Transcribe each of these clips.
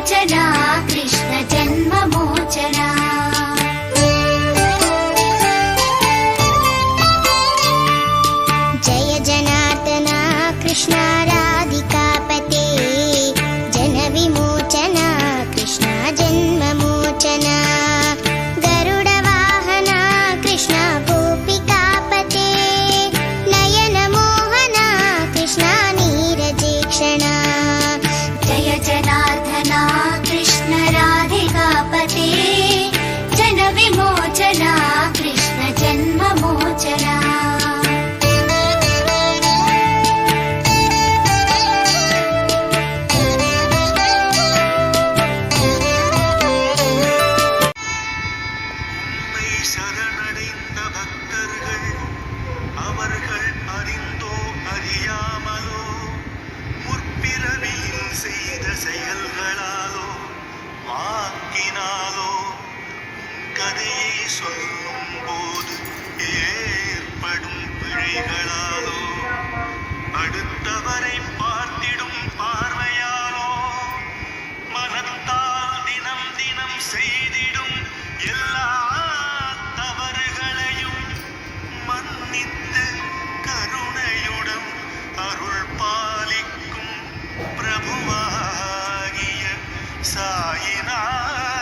मोचना कृष्ण जन्म मोचना जय जनार्दना कृष्ण राधिकापते जन विमोचना कृष्ण जन्म मोचना गरुड वाहना कृष्ण गोपिकापते नयन मोहना कृष्ण नीरजेक्षणा जय जनार्दना कृष्ण राधिकापते जन विमोचना कृष्ण जन्म मोचना சரணடைந்த பக்தர்கள் அவர்கள் அறிந்தோ அறியாமலோ முற்பிறவியில் செய்த செயல்களாலோ வாக்கினாலோ கதையை சொல்லும் போது ஏற்படும் பிழைகளாலோ அடுத்தவரை பார்த்திடும் பார்வையாலோ மனத்தால் தினம் தினம் செய்திடும் எல்லா தவறுகளையும் மன்னித்து கருணையுடன் அருள் பாலிக்கும் பிரபுவாகிய சாயிநாதரே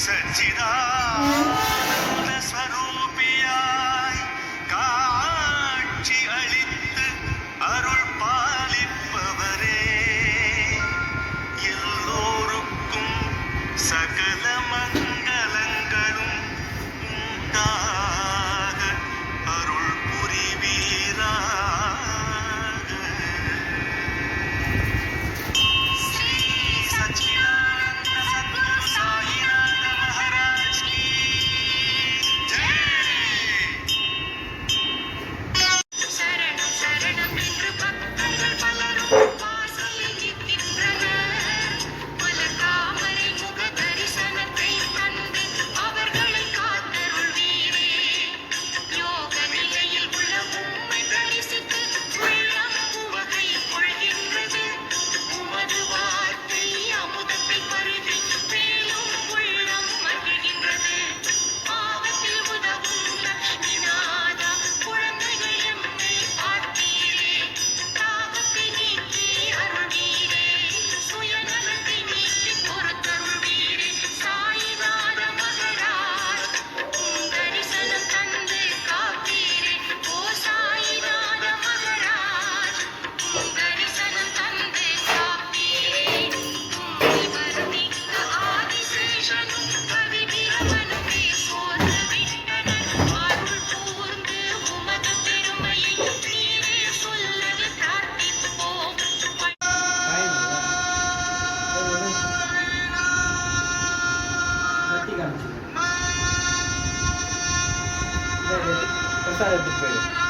சச்சிதானந்த ஸ்வரூபியாய் காட்சி அளித்து அருள் பாலிப்பவரே எல்லோருக்கும் சகல மங்களங்களும் உண்டாக அருள் புரிவீராக. ஸ்ரீ சச்சிதானந்த சத்குரு சாயிநாத மகாராஜ் கி ஜெய். சரணம் சரணம் என்று பக்தர்கள் பலரும் வாசலில் நிற்கின்றனர். மலர் தாமரை முக தரிசனத்தை தந்து அவர்களை காத்தருள்வீரே. யோக நிலையில் உள்ள உம்மை தரிசித்து உள்ளம் உவகை கொள்கின்றது. உமது வார்த்தை அமுதத்தை பருகி மேலும் உள்ளம் மகிழ்கின்றது. பாவத்தில் உதவும் லக்ஷ்மிநாதா குழந்தைகள் எம்மை பார்த்தீரே. தாகத்தை நீக்கி அருள்வீரே. சுயநலத்தை நீக்கி பொறுத்தருள்வீரே. சாயிநாத மகராஜ் உம் தரிசனம் தந்து காப்பீரே. ஓ சாயிநாத மகராஜ் உம் தரிசனம் தந்து காப்பீரே. உம்மை வர்ணிக்க ஆதிசேஷனும் கவி பிரமனுமே சோர்ந்து விட்டனர். அருள் கூர்ந்து உமது பெருமையை நீரே சொல்லவே பிரார்த்திப்போம். பிரசாதத்துக்கு போயிடு